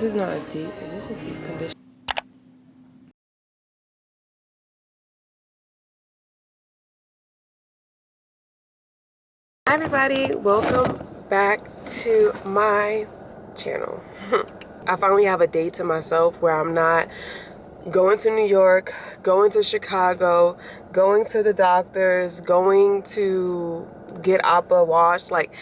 This is not a deep. Is this a deep condition? Hi everybody, welcome back to my channel. I finally have a day to myself where I'm not going to New York, going to Chicago, going to the doctors, going to get Appa washed. Like,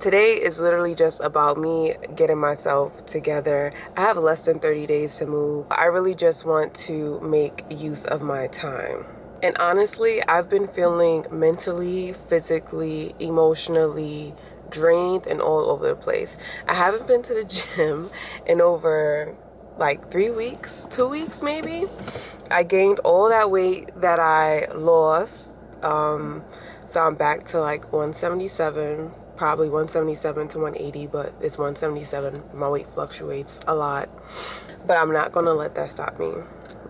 today is literally just about me getting myself together. I have less than 30 days to move. I really just want to make use of my time. And honestly, I've been feeling mentally, physically, emotionally drained and all over the place. I haven't been to the gym in over like 3 weeks, 2 weeks maybe. I gained all that weight that I lost. So I'm back to like 177, probably 177 to 180, but it's 177. My weight fluctuates a lot, but I'm not gonna let that stop me.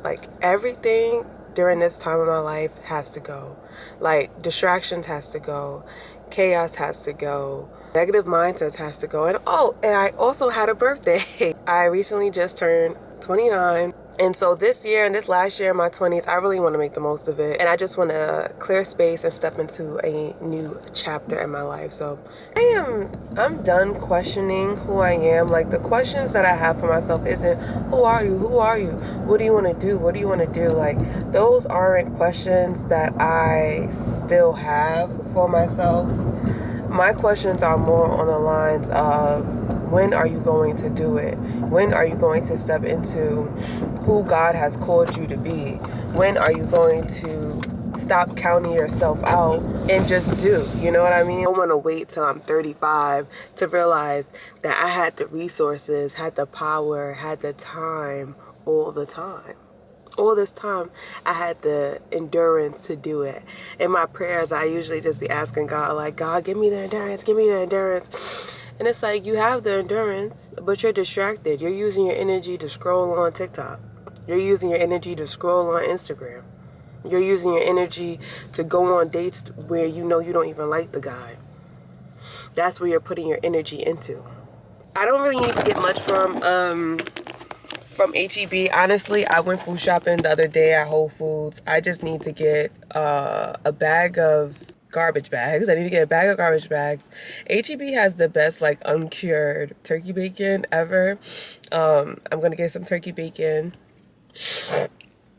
Like, everything during this time of my life has to go. Like, distractions has to go, chaos has to go, negative mindsets has to go. And I also had a birthday. I recently just turned 29. And so this year and this last year in my 20s, I really want to make the most of it. And I just want to clear space and step into a new chapter in my life. So I'm done questioning who I am. Like, the questions that I have for myself isn't, who are you? Who are you? What do you want to do? What do you want to do? Like, those aren't questions that I still have for myself. My questions are more on the lines of, when are you going to do it? When are you going to step into who God has called you to be? When are you going to stop counting yourself out and just do? You know what I mean? I don't want to wait till I'm 35 to realize that I had the resources, had the power, had the time all the time. All this time, I had the endurance to do it. In my prayers, I usually just be asking God, like, God, give me the endurance, give me the endurance. And it's like, you have the endurance, but you're distracted. You're using your energy to scroll on TikTok. You're using your energy to scroll on Instagram. You're using your energy to go on dates where you know you don't even like the guy. That's where you're putting your energy into. I don't really need to get much from HEB. Honestly, I went food shopping the other day at Whole Foods. I just need to get a bag of garbage bags. I need to get a bag of garbage bags. HEB has the best, like, uncured turkey bacon ever. I'm gonna get some turkey bacon.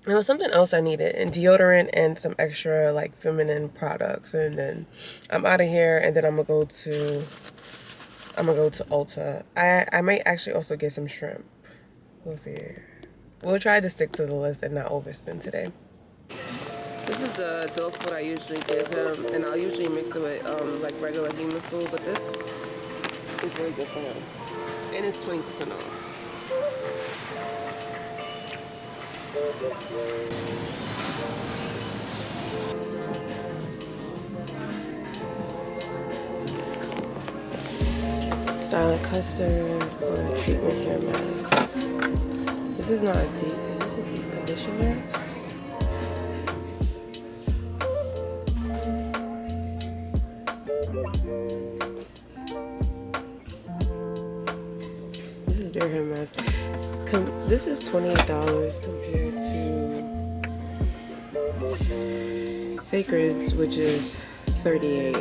There was something else I needed, and deodorant and some extra, like, feminine products. And then I'm out of here, and then I'm gonna go to Ulta. I might actually also get some shrimp. We'll see. We'll try to stick to the list and not overspend today. This is the dog food I usually give him, and I'll usually mix it with like regular human food, but this is really good for him. And it's 20% off. Styling custard or treatment hair mask. This is not a deep. Is this a deep conditioner? This is their hair mask. This is $28 compared to Sacred's, which is $38.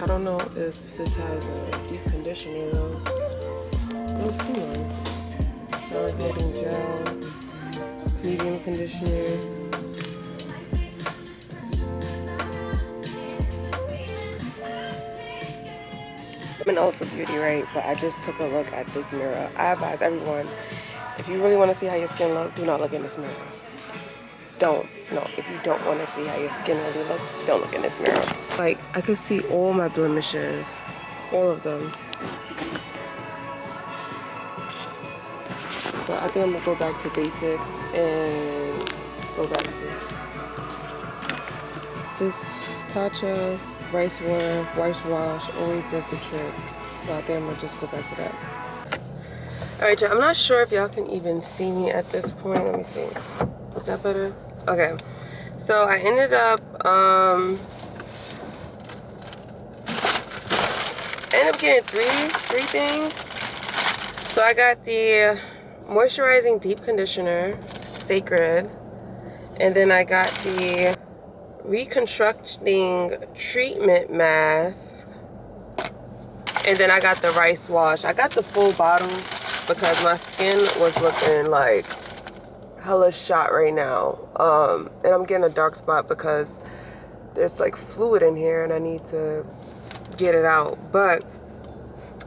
I don't know if this has a deep conditioner though. I don't see one. Shower getting gel, medium conditioner. I'm in Ulta Beauty, right? But I just took a look at this mirror. I advise everyone, if you really want to see how your skin looks, do not look in this mirror. If you don't want to see how your skin really looks, don't look in this mirror. Like, I could see all my blemishes, all of them. But I think I'm gonna go back to basics and go back to this Tatcha rice wash always does the trick. So I think I'm gonna just go back to that. Alright, y'all, I'm not sure if y'all can even see me at this point. Let me see. Is that better? Okay. So I ended up getting three things. So I got the moisturizing deep conditioner, Sacred, and then I got the reconstructing treatment mask, and then I got the rice wash. I got the full bottle because my skin was looking like hella shot right now, and I'm getting a dark spot because there's like fluid in here and I need to get it out. But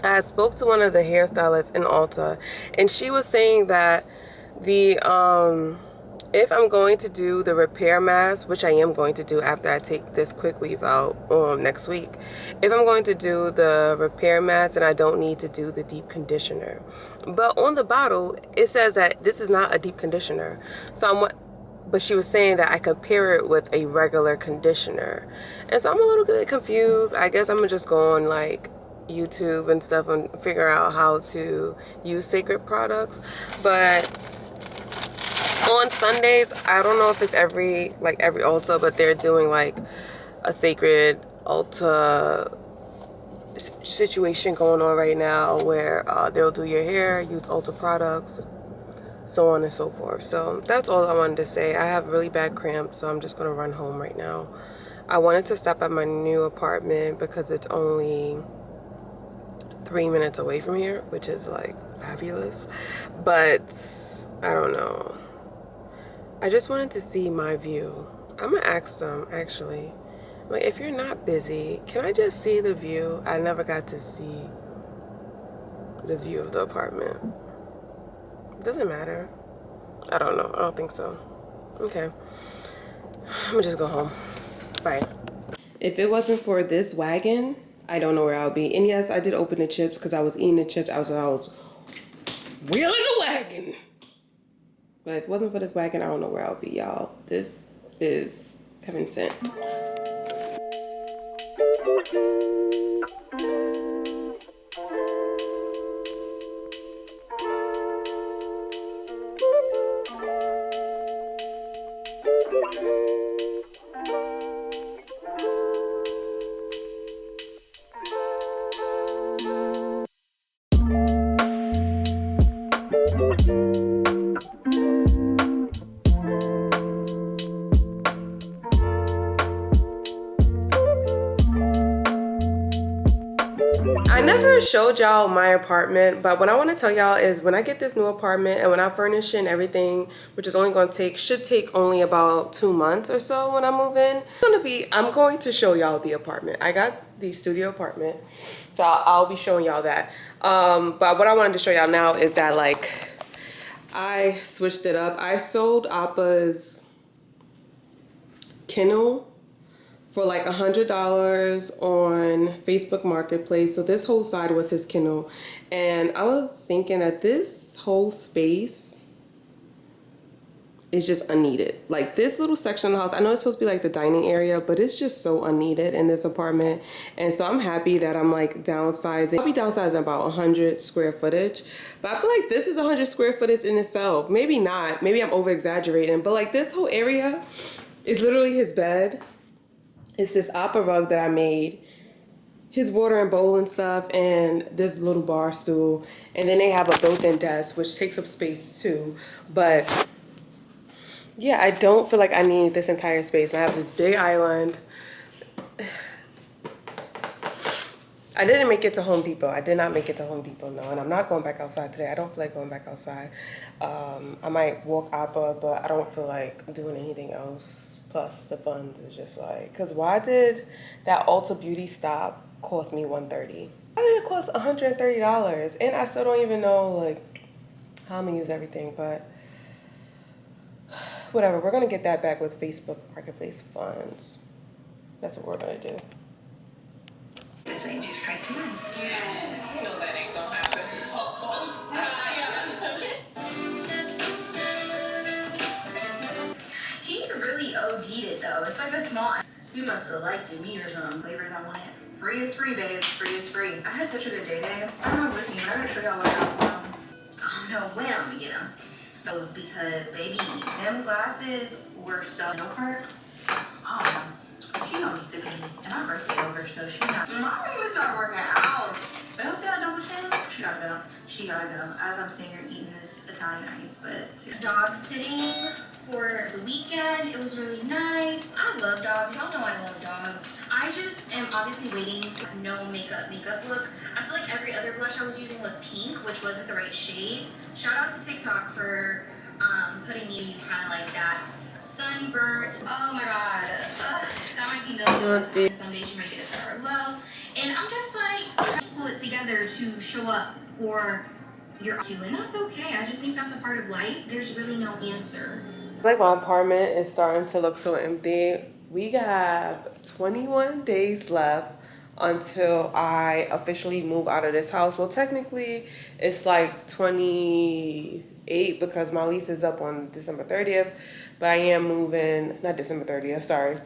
I spoke to one of the hairstylists in Ulta, and she was saying that the if I'm going to do the repair mask, which I am going to do after I take this quick weave out next week, if I'm going to do the repair mask, then I don't need to do the deep conditioner. But on the bottle it says that this is not a deep conditioner, but she was saying that I could pair it with a regular conditioner, and so I'm a little bit confused. I guess I'm gonna just go on like YouTube and stuff and figure out how to use Sacred products. But on Sundays, I don't know if it's every Ulta, but they're doing like a Sacred Ulta situation going on right now where they'll do your hair, use Ulta products, so on and so forth. So that's all I wanted to say. I have really bad cramps, so I'm just gonna run home right now. I wanted to stop at my new apartment because it's only 3 minutes away from here, which is like fabulous, but I don't know. I just wanted to see my view. I'm gonna ask them actually, like, if you're not busy, can I just see the view? I never got to see the view of the apartment. Doesn't matter. I don't know. I don't think so. Okay. I'm gonna just go home. Bye. If it wasn't for this wagon, I don't know where I'll be. And yes, I did open the chips because I was eating the chips. I was wheeling the wagon. But if it wasn't for this wagon, I don't know where I'll be, y'all. This is heaven sent. I never showed y'all my apartment, but what I want to tell y'all is when I get this new apartment and when I furnish it and everything, which is only going to should take only about 2 months or so when I move in, I'm going to show y'all the apartment. I got the studio apartment, so I'll be showing y'all that. But what I wanted to show y'all now is that like I switched it up. I sold Appa's Kindle for like $100 on Facebook Marketplace. So this whole side was his Kindle. And I was thinking that this whole space is just unneeded. Like this little section of the house, I know it's supposed to be like the dining area, but it's just so unneeded in this apartment. And so I'm happy that I'm like downsizing. I'll be downsizing about 100 square footage. But I feel like this is 100 square footage in itself. Maybe not, maybe I'm over exaggerating, but like this whole area is literally his bed. It's this Appa rug that I made, his watering bowl and stuff, and this little bar stool. And then they have a built-in desk, which takes up space too. But yeah, I don't feel like I need this entire space. And I have this big island. I didn't make it to Home Depot. I did not make it to Home Depot, no. And I'm not going back outside today. I don't feel like going back outside. I might walk Appa, but I don't feel like doing anything else. Plus the funds is just like, because why did that Ulta Beauty stop cost me $130? Why did it cost $130? And I still don't even know like how I'm gonna use everything, but whatever. We're gonna get that back with Facebook Marketplace funds. That's what we're gonna do. This ain't Jesus Christ tonight. Yeah, no, that ain't gonna happen. He really OD'd it though. It's like a small. You must have liked it, me or some flavors I wanted. Free is free, babes. Free is free. I had such a good day today. I'm not with you. I gotta show y'all what I got. I don't know when I'm gonna get them. Those because baby, them glasses were so. No part. I don't know. She gonna be sick of me. And my birthday over, so she not. I'm gonna start working out. But don't see that double chin? She got it out. She gotta go. As I'm sitting here eating this Italian ice, but dog sitting for the weekend. It was really nice. I love dogs. Y'all know I love dogs. I just am obviously waiting to no makeup look. I feel like every other blush I was using was pink, which wasn't the right shade. Shout out to TikTok for putting me kind of like that. Sunburnt. Oh my god. That might be mildew. Some days you might get a sour low. And I'm just like trying to pull it together to show up for your two, and that's okay. I just think that's a part of life. There's really no answer. Like my apartment is starting to look so empty. We have 21 days left until I officially move out of this house. Well, technically it's like 28 because my lease is up on December 30th, but I am moving, not December 30th, sorry,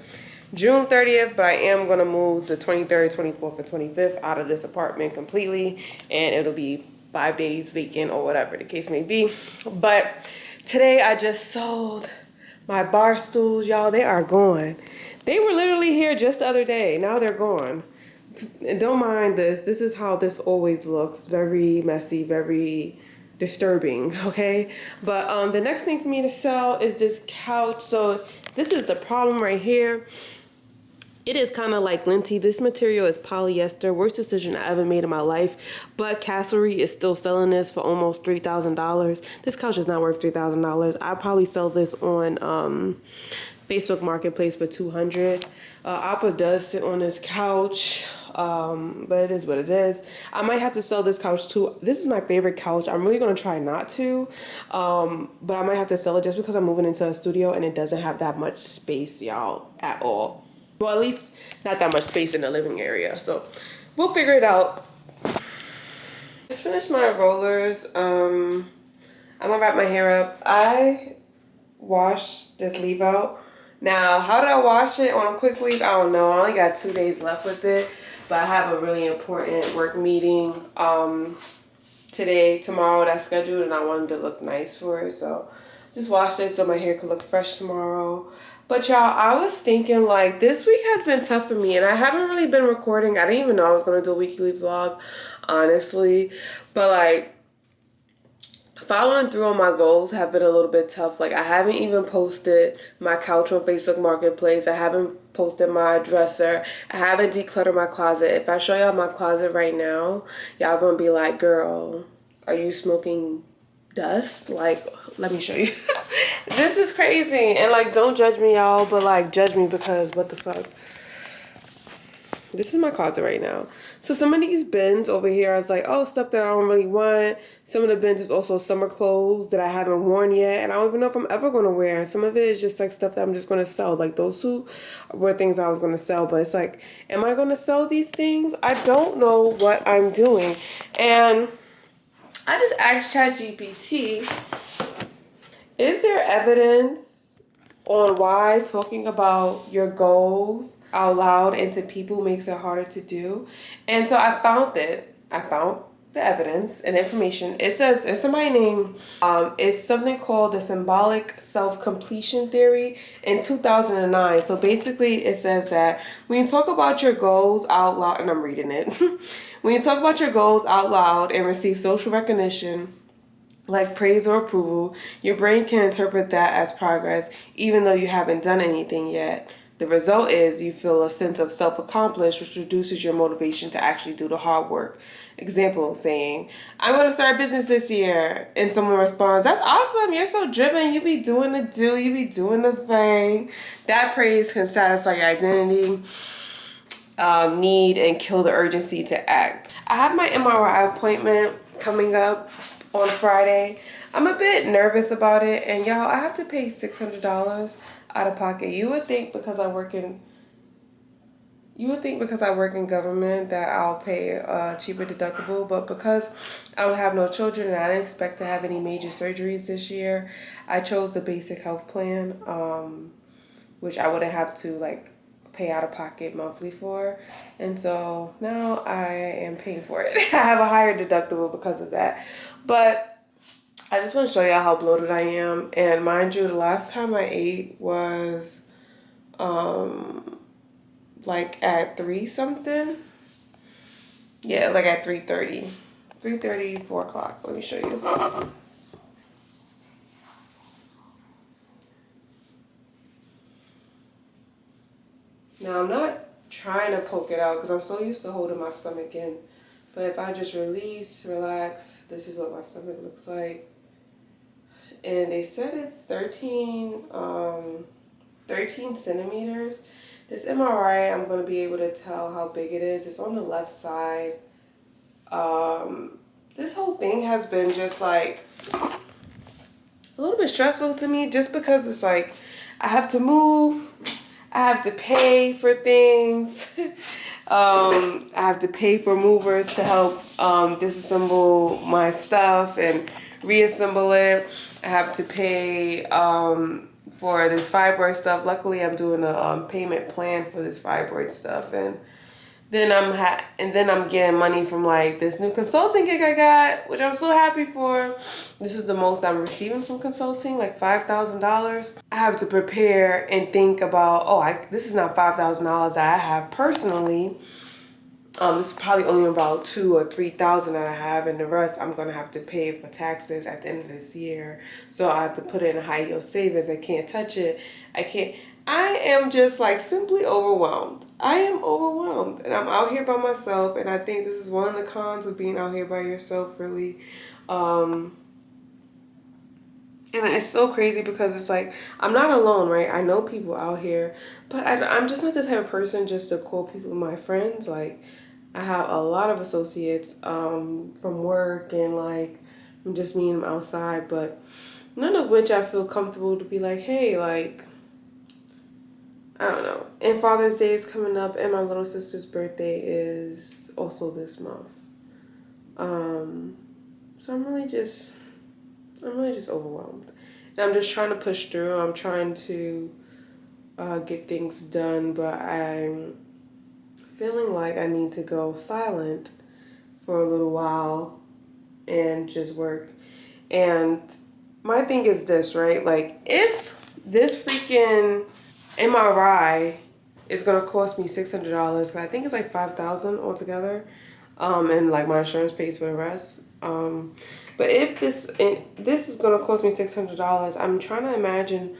June 30th, but I am going to move the 23rd, 24th, and 25th out of this apartment completely, and it'll be 5 days vacant or whatever the case may be. But today I just sold my bar stools, y'all. They are gone. They were literally here just the other day. Now they're gone. And don't mind this. This is how this always looks. Very messy, very disturbing, okay? But the next thing for me to sell is this couch. So this is the problem right here. It is kind of like linty. This material is polyester. Worst decision I ever made in my life. But Castlery is still selling this for almost $3,000. This couch is not worth $3,000. I'll probably sell this on Facebook Marketplace for $200. Appa does sit on this couch, but it is what it is. I might have to sell this couch too. This is my favorite couch. I'm really gonna try not to, but I might have to sell it just because I'm moving into a studio and it doesn't have that much space, y'all, at all. Well, at least not that much space in the living area. So we'll figure it out. Just finished my rollers. I'm gonna wrap my hair up. I washed this leave out. Now, how did I wash it on a quick week? I don't know. I only got 2 days left with it, but I have a really important work meeting tomorrow that's scheduled, and I wanted to look nice for it. So just washed it so my hair could look fresh tomorrow. But y'all, I was thinking like this week has been tough for me, and I haven't really been recording. I didn't even know I was gonna do a weekly vlog, honestly. But like following through on my goals have been a little bit tough. Like I haven't even posted my couch on Facebook Marketplace. I haven't posted my dresser. I haven't decluttered my closet. If I show y'all my closet right now, y'all gonna be like, girl, are you smoking dust? Like, let me show you. This is crazy. And like, don't judge me, y'all, but like judge me because what the fuck. This is my closet right now. So some of these bins over here, I was like, oh, stuff that I don't really want. Some of the bins is also summer clothes that I haven't worn yet, and I don't even know if I'm ever going to wear. And some of it is just like stuff that I'm just going to sell. Like those two were things I was going to sell, but it's like, am I going to sell these things? I don't know what I'm doing. And I just asked ChatGPT, is there evidence on why talking about your goals out loud and to people makes it harder to do? And so I found it. I found the evidence and information. It says there's somebody named, it's something called the symbolic self-completion theory in 2009. So basically it says that when you talk about your goals out loud, and I'm reading it, when you talk about your goals out loud and receive social recognition, like praise or approval, your brain can interpret that as progress, even though you haven't done anything yet. The result is you feel a sense of self-accomplished, which reduces your motivation to actually do the hard work. Example, saying, I'm going to start a business this year. And someone responds, that's awesome. You're so driven. You be doing the do. You be doing the thing. That praise can satisfy your identity, need, and kill the urgency to act. I have my MRI appointment coming up on Friday. I'm a bit nervous about it, and y'all, I have to pay $600 out of pocket. You would think because I work in government that I'll pay a cheaper deductible, but because I don't have no children and I didn't expect to have any major surgeries this year, I chose the basic health plan, which I wouldn't have to like pay out of pocket monthly for. And so now I am paying for it. I have a higher deductible because of that. But I just want to show y'all how bloated I am. And mind you, the last time I ate was like at 3 something. Yeah, like at 3:30. 3:30, 4 o'clock. Let me show you. Now, I'm not trying to poke it out because I'm so used to holding my stomach in. But if I just release, relax, this is what my stomach looks like. And they said it's 13 centimeters. This MRI, I'm going to be able to tell how big it is. It's on the left side. This whole thing has been just like a little bit stressful to me just because it's like I have to move. I have to pay for things. I have to pay for movers to help disassemble my stuff and reassemble it. I have to pay for this fibroid stuff. Luckily, I'm doing a payment plan for this fibroid stuff, and then I'm getting money from like this new consulting gig I got, which I'm so happy for. This is the most I'm receiving from consulting, like $5,000. I have to prepare and think about, this is not $5,000 that I have personally. This is probably only about $2,000 or $3,000 that I have, and the rest I'm gonna have to pay for taxes at the end of this year. So I have to put it in high yield savings. I can't touch it. I am just like simply overwhelmed. I am overwhelmed, and I'm out here by myself, and I think this is one of the cons of being out here by yourself, really. And it's so crazy because it's like, I'm not alone, right? I know people out here, but I'm just not the type of person just to call people my friends. Like, I have a lot of associates from work, and like, I'm just meeting them outside, but none of which I feel comfortable to be like, hey, like, I don't know. And Father's Day is coming up, and my little sister's birthday is also this month. So I'm really just overwhelmed. And I'm just trying to push through. I'm trying to get things done, but I'm feeling like I need to go silent for a little while and just work. And my thing is this, right? Like, if this freaking MRI is gonna cost me $600, because I think it's like $5,000 altogether, and like my insurance pays for the rest. But if this is gonna cost me $600, I'm trying to imagine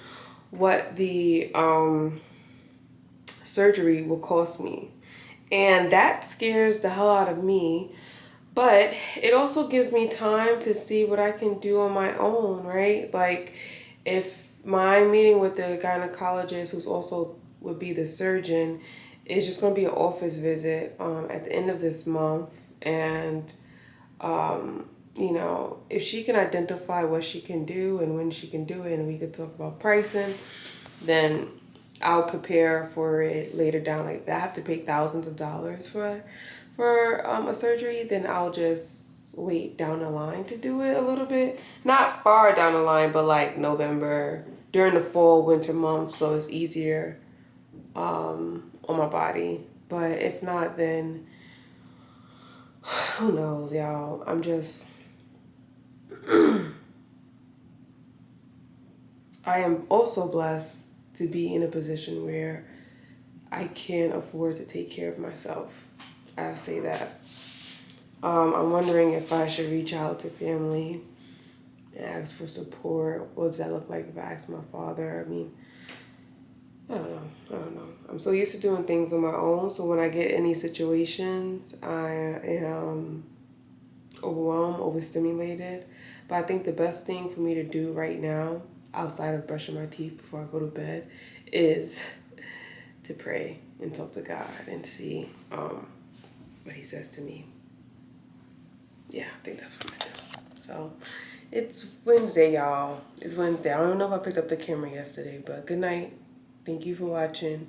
what the surgery will cost me, and that scares the hell out of me. But it also gives me time to see what I can do on my own, right? Like, if my meeting with the gynecologist, who's also would be the surgeon, is just going to be an office visit at the end of this month. And, you know, if she can identify what she can do and when she can do it, and we could talk about pricing, then I'll prepare for it later down. Like, if I have to pay thousands of dollars for a surgery, then I'll just wait down the line to do it a little bit. Not far down the line, but like November, during the fall, winter months, so it's easier on my body. But if not, then who knows, y'all. I'm just I am also blessed to be in a position where I can afford to take care of myself. I say that. I'm wondering if I should reach out to family and ask for support. What does that look like if I ask my father? I mean, I don't know. I'm so used to doing things on my own, so when I get in these situations, I am overwhelmed, overstimulated. But I think the best thing for me to do right now, outside of brushing my teeth before I go to bed, is to pray and talk to God and see what he says to me. Yeah, I think that's what I'm gonna do. So it's Wednesday, y'all. It's Wednesday. I don't know if I picked up the camera yesterday, but good night. Thank you for watching.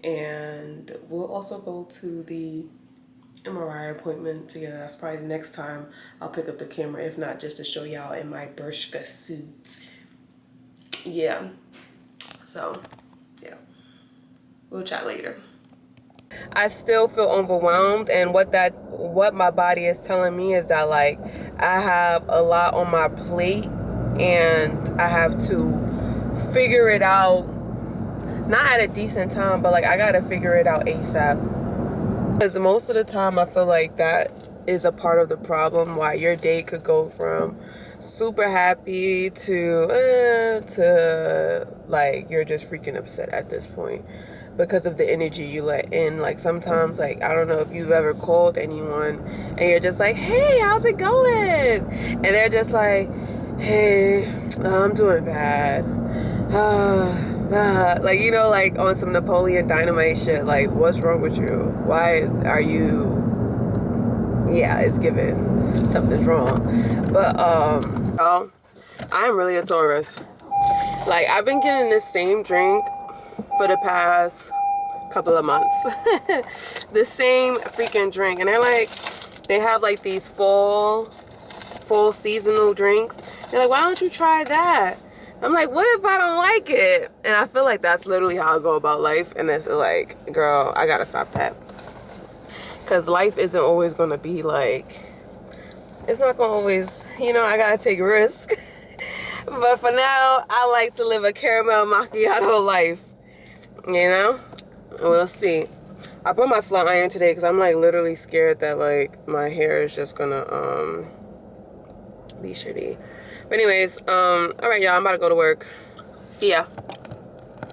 And we'll also go to the MRI appointment together. That's probably the next time I'll pick up the camera. If not, just to show y'all in my Bershka suit. Yeah. So, yeah. We'll chat later. I still feel overwhelmed, and what my body is telling me is that, like, I have a lot on my plate and I have to figure it out, not at a decent time, but like I gotta figure it out ASAP. Because most of the time I feel like that is a part of the problem, why your day could go from super happy to like you're just freaking upset at this point because of the energy you let in. Like sometimes, like, I don't know if you've ever called anyone and you're just like, hey, how's it going? And they're just like, hey, I'm doing bad. Like, you know, like on some Napoleon Dynamite shit. Like, what's wrong with you? Why are you? Yeah, it's given something's wrong. But oh, I'm really a Taurus. Like, I've been getting this same drink for the past couple of months. The same freaking drink. And they're like, they have like these fall seasonal drinks. They're like, why don't you try that? I'm like, what if I don't like it? And I feel like that's literally how I go about life. And it's like, girl, I gotta stop that. Because life isn't always gonna be like, it's not gonna always, you know, I gotta take risks. But for now, I like to live a caramel macchiato life. You know? We'll see. I put my flat iron today because I'm like literally scared that like my hair is just gonna be shitty. But anyways, all right, y'all, I'm about to go to work. See ya.